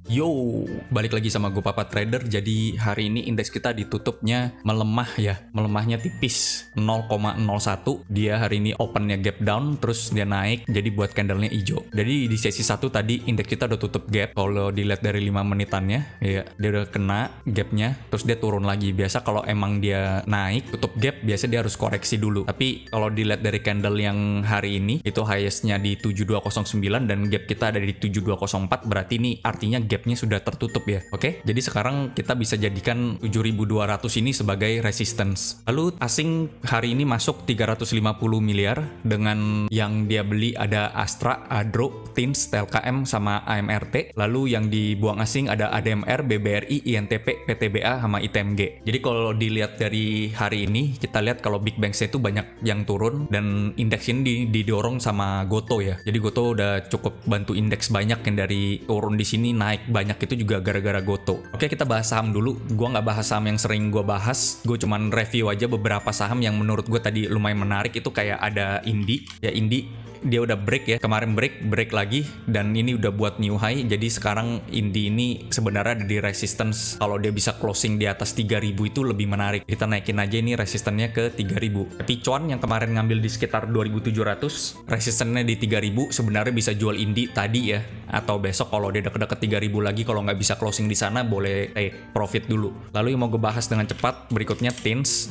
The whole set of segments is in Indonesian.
Yo, balik lagi sama gue Papa Trader. Jadi hari ini indeks kita ditutupnya melemah ya. Melemahnya tipis 0,01. Dia hari ini opennya gap down, terus dia naik jadi buat candlenya hijau. Jadi di sesi 1 tadi indeks kita udah tutup gap. Kalau dilihat dari 5 menitannya ya, dia udah kena gapnya, terus dia turun lagi. Biasa kalau emang dia naik tutup gap, biasa dia harus koreksi dulu. Tapi kalau dilihat dari candle yang hari ini, itu highestnya di 7209 dan gap kita ada di 7204, berarti ini artinya gapnya sudah tertutup ya. Oke, jadi sekarang kita bisa jadikan 7200 ini sebagai resistance. Lalu asing hari ini masuk 350 miliar dengan yang dia beli ada Astra, Adro, Tins, TLKM sama AMRT. Lalu yang dibuang asing ada ADMR, BBRI, INTP, PTBA sama ITMG. Jadi kalau dilihat dari hari ini, kita lihat kalau Big Banks itu banyak yang turun dan indeks ini didorong sama Goto ya. Jadi Goto udah cukup bantu indeks, banyak yang dari turun di sini naik banyak itu juga gara-gara Goto. Oke, kita bahas saham dulu. Gua nggak bahas saham yang sering gua bahas. Gue cuman review aja beberapa saham yang menurut gue tadi lumayan menarik. Itu kayak ada Indi. Ya Indi dia udah break ya, kemarin break lagi dan ini udah buat new high. Jadi sekarang Indi ini sebenarnya ada di resistance. Kalau dia bisa closing di atas 3000 itu lebih menarik. Kita naikin aja ini resistannya ke 3000. Tapi Cuan yang kemarin ngambil di sekitar 2700, resistannya di 3000, sebenarnya bisa jual Indi tadi ya, atau besok kalau dia deket-deket 3000 lagi. Kalau nggak bisa closing di sana boleh take profit dulu. Lalu yang mau gue bahas dengan cepat berikutnya Tins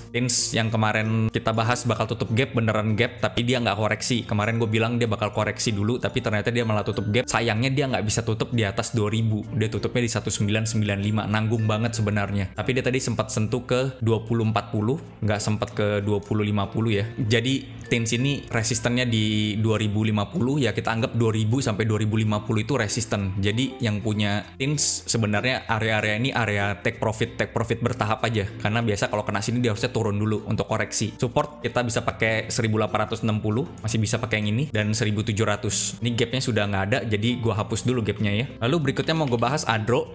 yang kemarin kita bahas bakal tutup gap, beneran gap, tapi dia nggak koreksi. Kemarin gue bilang dia bakal koreksi dulu, tapi ternyata dia malah tutup gap. Sayangnya dia nggak bisa tutup di atas 2000, dia tutupnya di 1995, nanggung banget sebenarnya. Tapi dia tadi sempat sentuh ke 2040, nggak sempat ke 2050 ya. Jadi Tins ini resistannya di 2050 ya, kita anggap 2000 sampai 2050 itu resisten. Jadi yang punya Tins sebenarnya area-area ini area take profit bertahap aja, karena biasa kalau kena sini dia harusnya turun dulu untuk koreksi. Support kita bisa pakai 1860, masih bisa pakai yang ini, dan 1700. Ini gapnya sudah nggak ada, jadi gua hapus dulu gapnya ya. Lalu berikutnya mau gue bahas Adro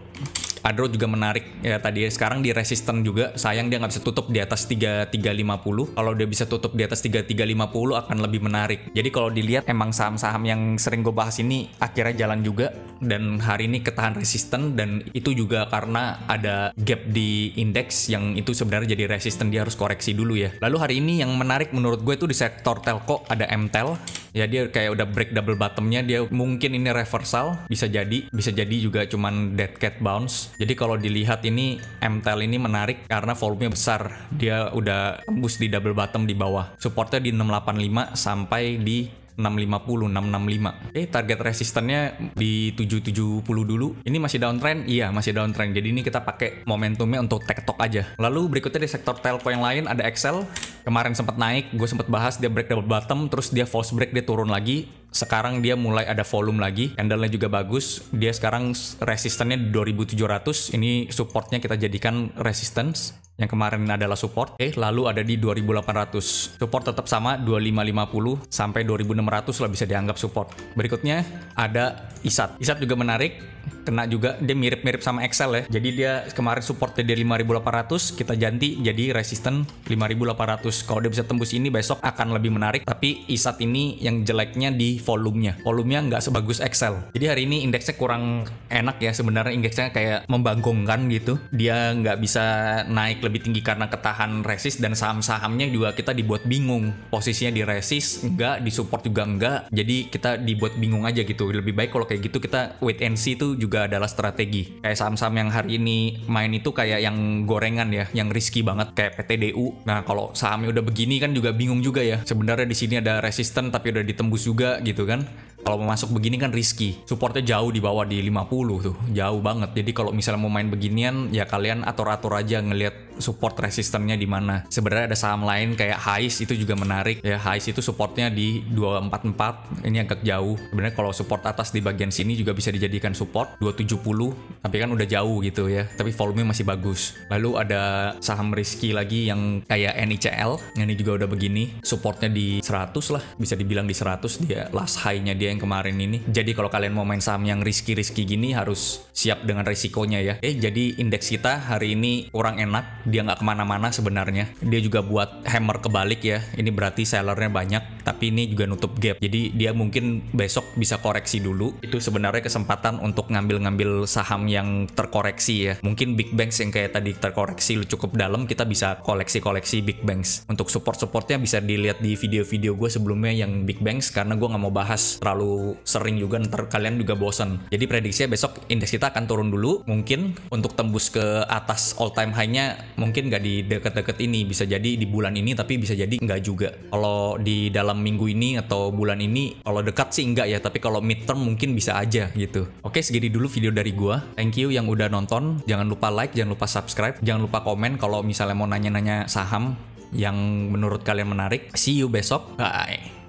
juga menarik ya, tadi sekarang di resisten juga. Sayang dia nggak bisa tutup di atas 3350. Kalau dia bisa tutup di atas 3350 akan lebih menarik. Jadi kalau dilihat emang saham-saham yang sering gue bahas ini akhirnya jalan juga, dan hari ini ketahan resisten, dan itu juga karena ada gap di indeks yang itu sebenarnya jadi resisten, dia harus koreksi dulu ya. Lalu hari ini yang menarik menurut gue itu di sektor telco ada MTEL. Ya dia kayak udah break double bottomnya, dia mungkin ini reversal, bisa jadi juga cuman dead cat bounce. Jadi kalau dilihat ini MTEL ini menarik karena volumenya besar, dia udah tembus di double bottom di bawah. Supportnya di 685 sampai di 665. Target resistannya di 770 dulu. Ini masih downtrend? Iya, masih downtrend. Jadi ini kita pakai momentumnya untuk tektok aja. Lalu berikutnya di sektor telco yang lain ada Excel. Kemarin sempat naik, gue sempat bahas dia break double bottom, terus dia false break, dia turun lagi. Sekarang dia mulai ada volume lagi, candlenya juga bagus. Dia sekarang resistannya di 2700. Ini supportnya kita jadikan resistance. Yang kemarin adalah support. Lalu ada di 2800. Support tetap sama 2550 sampai 2600 lah bisa dianggap support. Berikutnya ada ISAT. ISAT juga menarik. Kena juga, dia mirip-mirip sama Excel ya. Jadi dia kemarin supportnya di 5800, kita ganti jadi resisten 5800. Kalau dia bisa tembus ini besok akan lebih menarik. Tapi ISAT ini yang jeleknya di volumenya. Volumenya nggak sebagus Excel. Jadi hari ini indeksnya kurang enak ya sebenarnya. Indeksnya kayak membanggongkan gitu. Dia nggak bisa naik lebih tinggi karena ketahan resist, dan saham-sahamnya juga kita dibuat bingung. Posisinya di resist enggak, di support juga enggak. Jadi kita dibuat bingung aja gitu. Lebih baik kalau kayak gitu kita wait and see itu juga adalah strategi. Kayak saham-saham yang hari ini main itu kayak yang gorengan ya, yang risky banget kayak PTDU. Nah, kalau sahamnya udah begini kan juga bingung juga ya. Sebenarnya di sini ada resisten tapi udah ditembus juga gitu kan. Kalau mau masuk begini kan risky. Supportnya jauh di bawah di 50 tuh. Jauh banget. Jadi kalau misalnya mau main beginian ya kalian atur-atur aja ngelihat support resistennya di mana. Sebenarnya ada saham lain kayak HICE itu juga menarik ya. HICE itu supportnya di 244. Ini agak jauh. Sebenarnya kalau support atas di bagian sini juga bisa dijadikan support 270. Tapi kan udah jauh gitu ya. Tapi volume masih bagus. Lalu ada saham risky lagi yang kayak NICL. Ini juga udah begini. Supportnya di 100 lah. Bisa dibilang di 100. Dia last high-nya dia yang kemarin ini. Jadi kalau kalian mau main saham yang risky gini harus siap dengan risikonya ya. Jadi indeks kita hari ini kurang enak dia nggak kemana-mana sebenarnya. Dia juga buat hammer kebalik ya, ini berarti sellernya banyak, tapi ini juga nutup gap, jadi dia mungkin besok bisa koreksi dulu. Itu sebenarnya kesempatan untuk ngambil saham yang terkoreksi ya. Mungkin big banks yang kayak tadi terkoreksi lu cukup dalam, kita bisa koleksi big banks. Untuk supportnya bisa dilihat di video-video gue sebelumnya yang big banks, karena gue nggak mau bahas terlalu sering juga, ntar kalian juga bosan. Jadi prediksinya besok indeks kita akan turun dulu, mungkin untuk tembus ke atas all time high-nya, mungkin nggak di deket-deket ini, bisa jadi di bulan ini, tapi bisa jadi nggak juga. Kalau di dalam minggu ini atau bulan ini, kalau dekat sih enggak ya, tapi kalau midterm mungkin bisa aja gitu. Oke, segini dulu video dari gua. Thank you yang udah nonton. Jangan lupa like, jangan lupa subscribe, jangan lupa komen kalau misalnya mau nanya-nanya saham yang menurut kalian menarik. See you besok. Bye.